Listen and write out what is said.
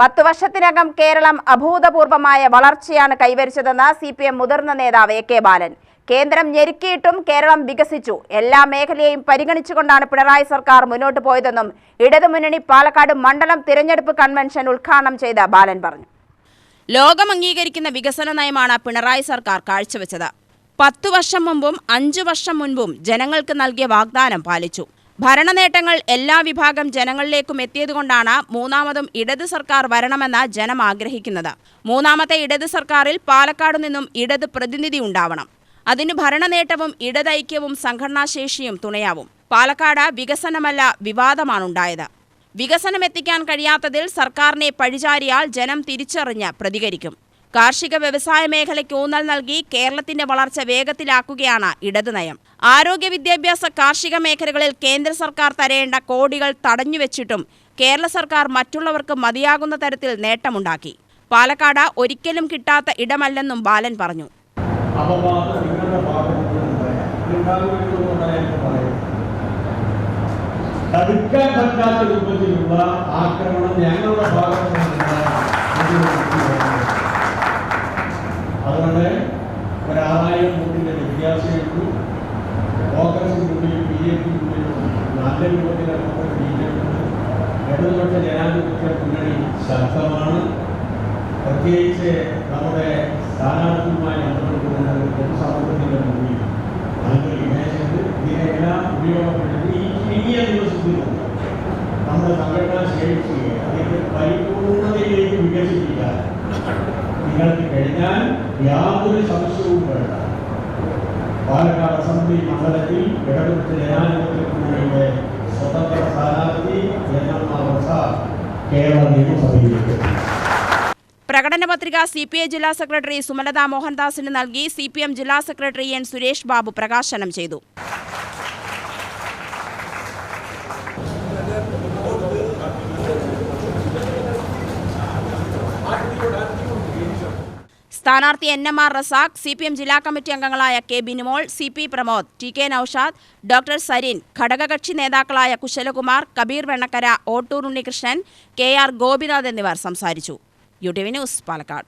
10 വർഷത്തിനകം കേരളം അഭൂതപൂർവമായ വളർച്ചയാണ് കൈവരിച്ചതെന്ന് CPM മുതിർന്ന നേതാവ് AK ബാലൻ. കേന്ദ്രം ഞെരുക്കിയിട്ടും കേരളം വികസിച്ചു. എല്ലാ മേഖലയെയും പരിഗണിച്ചുകൊണ്ടാണ് പിണറായി സർക്കാർ മുന്നോട്ട് പോയതെന്നും ഇടതുമുന്നണി പാലക്കാട് മണ്ഡലം തിരഞ്ഞെടുപ്പ് കൺവെൻഷൻ ഉദ്ഘാടനം ചെയ്ത ബാലൻ പറഞ്ഞു. ലോകം അംഗീകരിക്കുന്ന വികസന നയമാണ് പിണറായി സർക്കാർ കാഴ്ചവെച്ചത്. 10 വർഷം മുമ്പും 5 വർഷം മുൻപും ജനങ്ങൾക്ക് നൽകിയ വാഗ്ദാനം പാലിച്ചു. ഭരണനേട്ടങ്ങൾ എല്ലാ വിഭാഗം ജനങ്ങളിലേക്കും എത്തിയതുകൊണ്ടാണ് മൂന്നാമതും ഇടത് സർക്കാർ വരണമെന്ന് ജനം ആഗ്രഹിക്കുന്നത്. മൂന്നാമത്തെ ഇടത് സർക്കാരിൽ പാലക്കാട് നിന്നും ഇടത് പ്രതിനിധി ഉണ്ടാവണം. അതിന് ഭരണനേട്ടവും ഇടതൈക്യവും സംഘടനാശേഷിയും തുണയാവും. പാലക്കാട് വികസനമല്ല വിവാദമാണുണ്ടായത്. വികസനം എത്തിക്കാൻ കഴിയാത്തതിൽ സർക്കാരിനെ പഴിചാരിയാൽ ജനം തിരിച്ചറിഞ്ഞ് പ്രതികരിക്കും. കാർഷിക വ്യവസായ മേഖലയ്ക്ക് ഊന്നൽ നൽകി കേരളത്തിന്റെ വളർച്ച വേഗത്തിലാക്കുകയാണ് ഇടത് നയം. ആരോഗ്യ വിദ്യാഭ്യാസ കാർഷിക മേഖലകളിൽ കേന്ദ്ര സർക്കാർ തരേണ്ട കോടികൾ തടഞ്ഞുവെച്ചിട്ടും കേരള സർക്കാർ മറ്റുള്ളവർക്ക് മതിയാകുന്ന തരത്തിൽ നേട്ടമുണ്ടാക്കി. പാലക്കാട് ഒരിക്കലും കിട്ടാത്ത ഇടമല്ലെന്നും ബാലൻ പറഞ്ഞു. തടുക്കാൻ പറ്റാത്ത രൂപത്തിലുള്ള ആക്രമണം ഞങ്ങളുടെ ഭാഗത്ത് അതുകൊണ്ട് 1000 വോട്ടിന്റെ വ്യത്യാസമുള്ളൂ. കോൺഗ്രസിനുള്ളിലും BJPക്കുള്ളിലും നല്ല രൂപത്തിലുള്ള ഇടതുപക്ഷ ജനാധിപത്യ മുന്നണി ശക്തമാണ്. പ്രത്യേകിച്ച് നമ്മുടെ സ്ഥാനാർത്ഥിയുമായി ബന്ധപ്പെട്ടുകൊണ്ട് പൊതുസമൂഹത്തിന്റെ മുന്നിൽ നല്ലൊരു ഇമേജുണ്ട്. ഇതിനെല്ലാം ഉപയോഗപ്പെടുത്തി ഇനിയ ദിവസത്തിലും നമ്മുടെ സംഘടനാ ശേഷി അതിന്റെ പരിപൂർണതയിലേക്ക് വികസിപ്പിക്കാൻ നിങ്ങൾക്ക് കഴിഞ്ഞാൽ യാതൊരു സംശയവും വേണ്ട. പാലക്കാട് അസംബ്ലി മണ്ഡലത്തിൽ ഇടതുപക്ഷ ജനാധിപത്യ മുന്നണിയുടെ സ്വതന്ത്ര സ്ഥാനാർത്ഥി കേരള നിയമസഭയിലേക്ക്. പ്രകടന പത്രിക CPI ജില്ലാ സെക്രട്ടറി സുമലത മോഹൻദാസിന് നൽകി CPM ജില്ലാ സെക്രട്ടറി N സുരേഷ് ബാബു പ്രകാശനം ചെയ്തു. സ്ഥാനാർത്ഥി NMR റസാഖ്, CPM ജില്ലാ കമ്മിറ്റി അംഗങ്ങളായ K Binumol, CP Pramod, TK Noushad, doctor Sarin, ഘടകകക്ഷി നേതാക്കളായ കുശലകുമാർ, കബീർ വെണ്ണക്കര, ഓട്ടൂർ ഉണ്ണികൃഷ്ണൻ, KR ഗോപിനാഥ് എന്നിവർ സംസാരിച്ചു. UTV news, Palakkad.